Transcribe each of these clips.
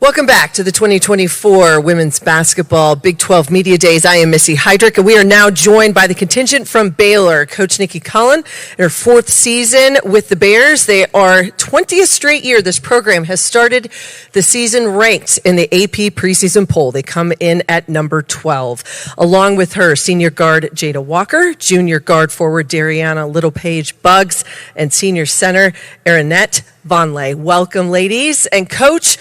Welcome back to the 2024 Women's Basketball Big 12 Media Days. I am Missy Heydrich, and we are now joined by the contingent from Baylor, Coach Nikki Cullen, in her fourth season with the Bears. They are 20th straight year this program has started the season ranked in the AP preseason poll. They come in at number 12. Along with her, senior guard Jada Walker, junior guard forward Dariana Littlepage-Buggs, and senior center Erinette Vonleh. Welcome, ladies. And Coach,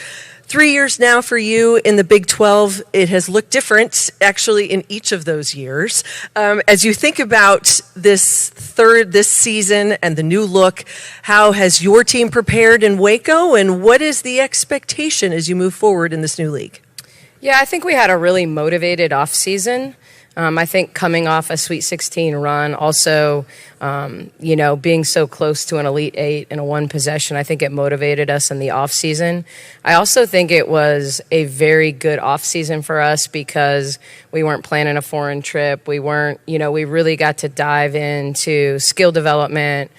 3 years now for you in the Big 12. It has looked different, actually, in each of those years. As you think about this season and the new look, how has your team prepared in Waco, and what is the expectation as you move forward in this new league? Yeah, I think we had a really motivated offseason. I think coming off a Sweet 16 run, also, being so close to an Elite Eight in a one possession, I think it motivated us in the offseason. I also think it was a very good offseason for us because we weren't planning a foreign trip. We really got to dive into skill development,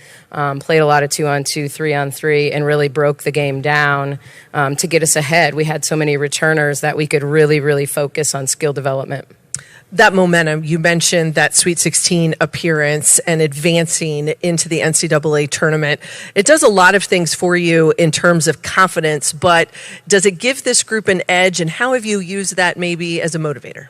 played a lot of 2-on-2, 3-on-3, and really broke the game down to get us ahead. We had so many returners that we could really, really focus on skill development. That momentum, you mentioned that Sweet 16 appearance and advancing into the NCAA tournament. It does a lot of things for you in terms of confidence, but does it give this group an edge, and how have you used that maybe as a motivator?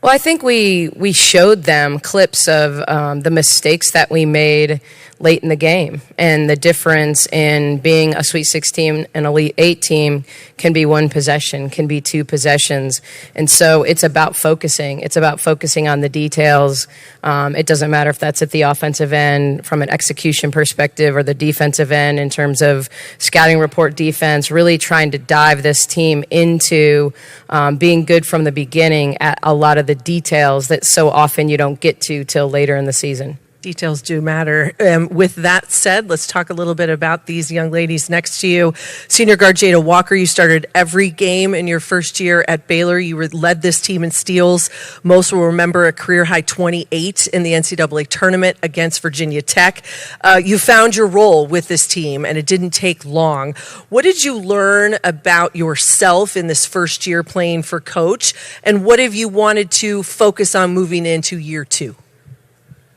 Well, I think we showed them clips of the mistakes that we made late in the game, and the difference in being a Sweet 16 and Elite 8 team can be one possession, can be two possessions. And so it's about focusing. It's about focusing on the details. It doesn't matter if that's at the offensive end from an execution perspective or the defensive end in terms of scouting report defense, really trying to dive this team into being good from the beginning at a lot of the details that so often you don't get to till later in the season. Details do matter. With that said, let's talk a little bit about these young ladies next to you. Senior guard Jada Walker, you started every game in your first year at Baylor. You led this team in steals. Most will remember a career-high 28 in the NCAA tournament against Virginia Tech. You found your role with this team, and it didn't take long. What did you learn about yourself in this first year playing for Coach, and what have you wanted to focus on moving into year two?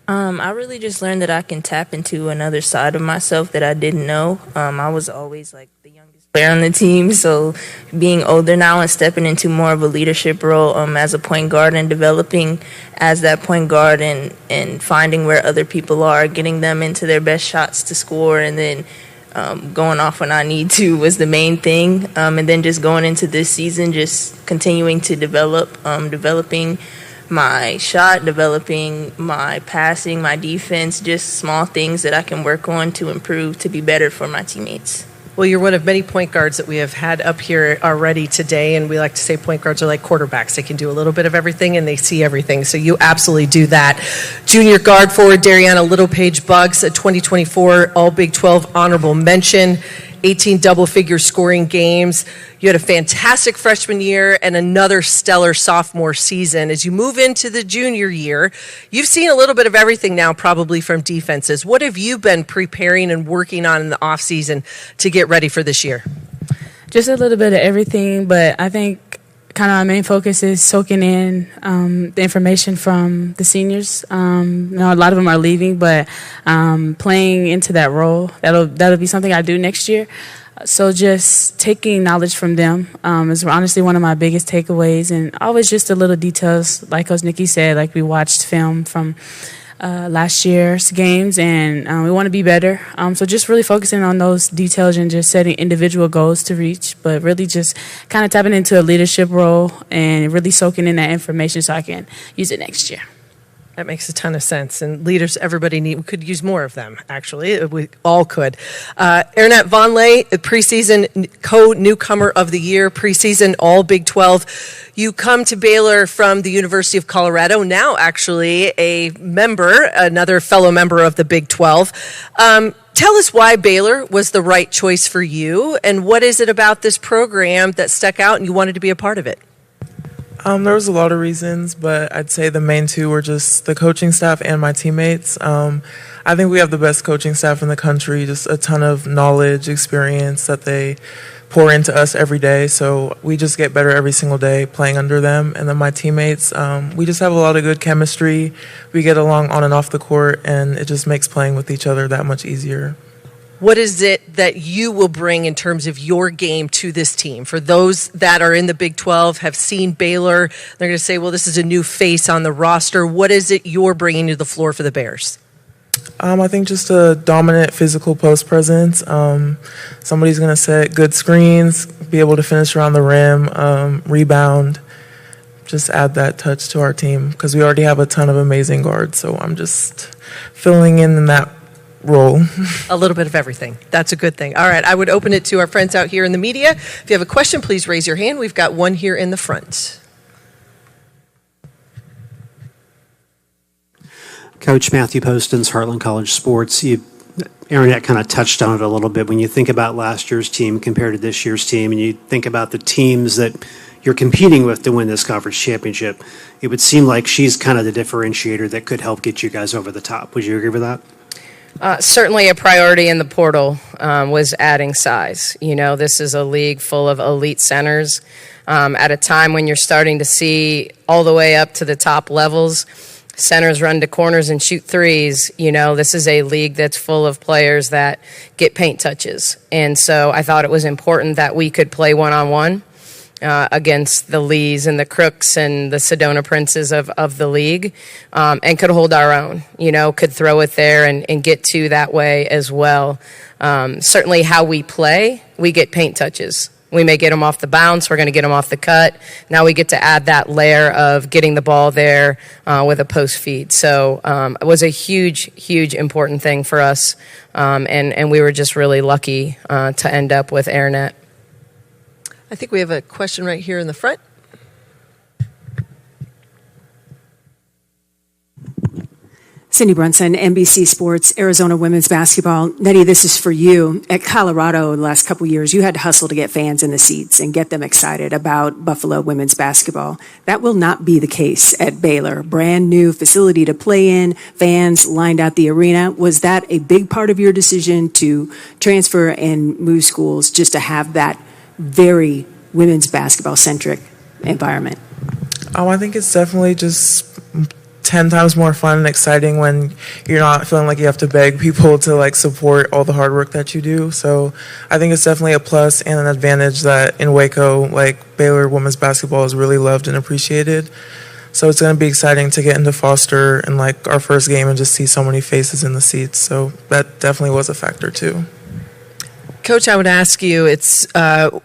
I really just learned that I can tap into another side of myself that I didn't know. I was always like the youngest player on the team, so being older now and stepping into more of a leadership role as a point guard and developing as that point guard and finding where other people are, getting them into their best shots to score, and then going off when I need to was the main thing. And then just going into this season, just continuing to developing my shot, developing my passing, my defense, just small things that I can work on to improve, to be better for my teammates. Well, you're one of many point guards that we have had up here already today, and we like to say point guards are like quarterbacks. They can do a little bit of everything, and they see everything, so you absolutely do that. Junior guard forward Dariana Littlepage-Buggs, a 2024 All Big 12 honorable mention, 18 double-figure scoring games. You had a fantastic freshman year and another stellar sophomore season. As you move into the junior year, you've seen a little bit of everything now probably from defenses. What have you been preparing and working on in the offseason to get ready for this year? Just a little bit of everything, but I think kind of our main focus is soaking in the information from the seniors. A lot of them are leaving, but playing into that role, that'll be something I do next year. So just taking knowledge from them is honestly one of my biggest takeaways, and always just the little details, like Coach Nikki said, like we watched film from last year's games, and we want to be better. So just really focusing on those details and just setting individual goals to reach, but really just kind of tapping into a leadership role and really soaking in that information so I can use it next year. That makes a ton of sense. And leaders, we could use more of them, actually. We all could. Erinette Vonleh, preseason co-newcomer of the year, preseason All Big 12. You come to Baylor from the University of Colorado, now actually another fellow member of the Big 12. Tell us why Baylor was the right choice for you, and what is it about this program that stuck out and you wanted to be a part of it? There was a lot of reasons, but I'd say the main two were just the coaching staff and my teammates. I think we have the best coaching staff in the country, just a ton of knowledge, experience that they pour into us every day. So we just get better every single day playing under them. And then my teammates, we just have a lot of good chemistry. We get along on and off the court, and it just makes playing with each other that much easier. What is it that you will bring in terms of your game to this team? For those that are in the Big 12, have seen Baylor, they're going to say, well, this is a new face on the roster. What is it you're bringing to the floor for the Bears? I think just a dominant physical post presence. Somebody's going to set good screens, be able to finish around the rim, rebound, just add that touch to our team because we already have a ton of amazing guards. So I'm just filling in that role. A little bit of everything. That's a good thing. All right, I would open it to our friends out here in the media. If you have a question, please raise your hand. We've got one here in the front. Coach Matthew Poston's Heartland College Sports. Aaronette kind of touched on it a little bit. When you think about last year's team compared to this year's team, and you think about the teams that you're competing with to win this conference championship, it would seem like she's kind of the differentiator that could help get you guys over the top. Would you agree with that? Certainly a priority in the portal was adding size. You know, this is a league full of elite centers. At a time when you're starting to see all the way up to the top levels, centers run to corners and shoot threes. You know, this is a league that's full of players that get paint touches. And so I thought it was important that we could play one-on-one against the Lees and the Crooks and the Sedona Princes of the league, and could hold our own, you know, could throw it there and get to that way as well. Certainly how we play, we get paint touches. We may get them off the bounce. We're going to get them off the cut. Now we get to add that layer of getting the ball there with a post feed. So it was a huge, huge important thing for us, and we were just really lucky to end up with Aaronette. I think we have a question right here in the front. Cindy Brunson, NBC Sports, Arizona women's basketball. Nettie, this is for you. At Colorado, the last couple years, you had to hustle to get fans in the seats and get them excited about Buffalo women's basketball. That will not be the case at Baylor. Brand new facility to play in, fans lined out the arena. Was that a big part of your decision to transfer and move schools just to have that very women's basketball-centric environment? I think it's definitely just 10 times more fun and exciting when you're not feeling like you have to beg people to like support all the hard work that you do. So I think it's definitely a plus and an advantage that in Waco, like Baylor women's basketball is really loved and appreciated. So it's going to be exciting to get into Foster and like our first game and just see so many faces in the seats. So that definitely was a factor too. Coach, I would ask you, it's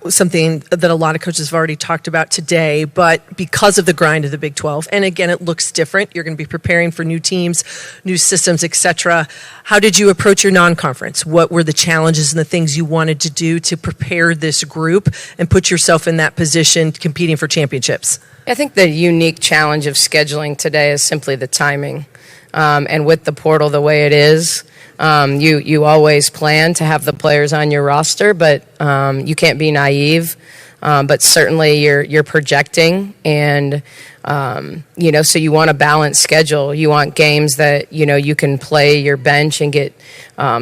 something that a lot of coaches have already talked about today, but because of the grind of the Big 12, and again, it looks different. You're going to be preparing for new teams, new systems, etc. How did you approach your non-conference? What were the challenges and the things you wanted to do to prepare this group and put yourself in that position competing for championships? I think the unique challenge of scheduling today is simply the timing. And with the portal the way it is, you always plan to have the players on your roster, but you can't be naive. But certainly you're projecting, and so you want a balanced schedule. You want games that you can play your bench and get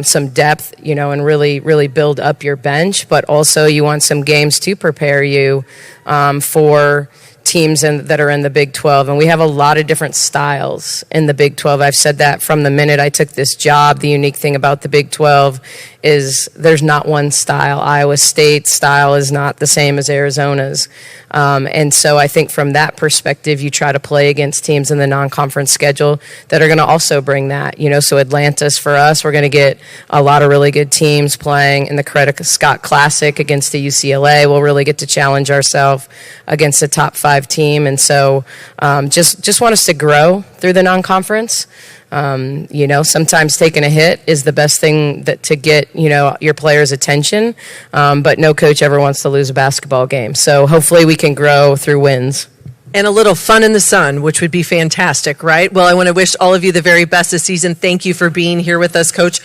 some depth, and really build up your bench. But also you want some games to prepare you for teams that are in the Big 12, and we have a lot of different styles in the Big 12. I've said that from the minute I took this job. The unique thing about the Big 12 is there's not one style. Iowa State's style is not the same as Arizona's. And so I think from that perspective, you try to play against teams in the non-conference schedule that are going to also bring that. So Atlantis, for us, we're going to get a lot of really good teams playing in the Coretta Scott Classic against the UCLA. We'll really get to challenge ourselves against a top 5 team. And so just want us to grow through the non-conference. Sometimes taking a hit is the best thing to get, your players' attention. But no coach ever wants to lose a basketball game. So hopefully we can grow through wins. And a little fun in the sun, which would be fantastic, right? Well, I want to wish all of you the very best this season. Thank you for being here with us, Coach.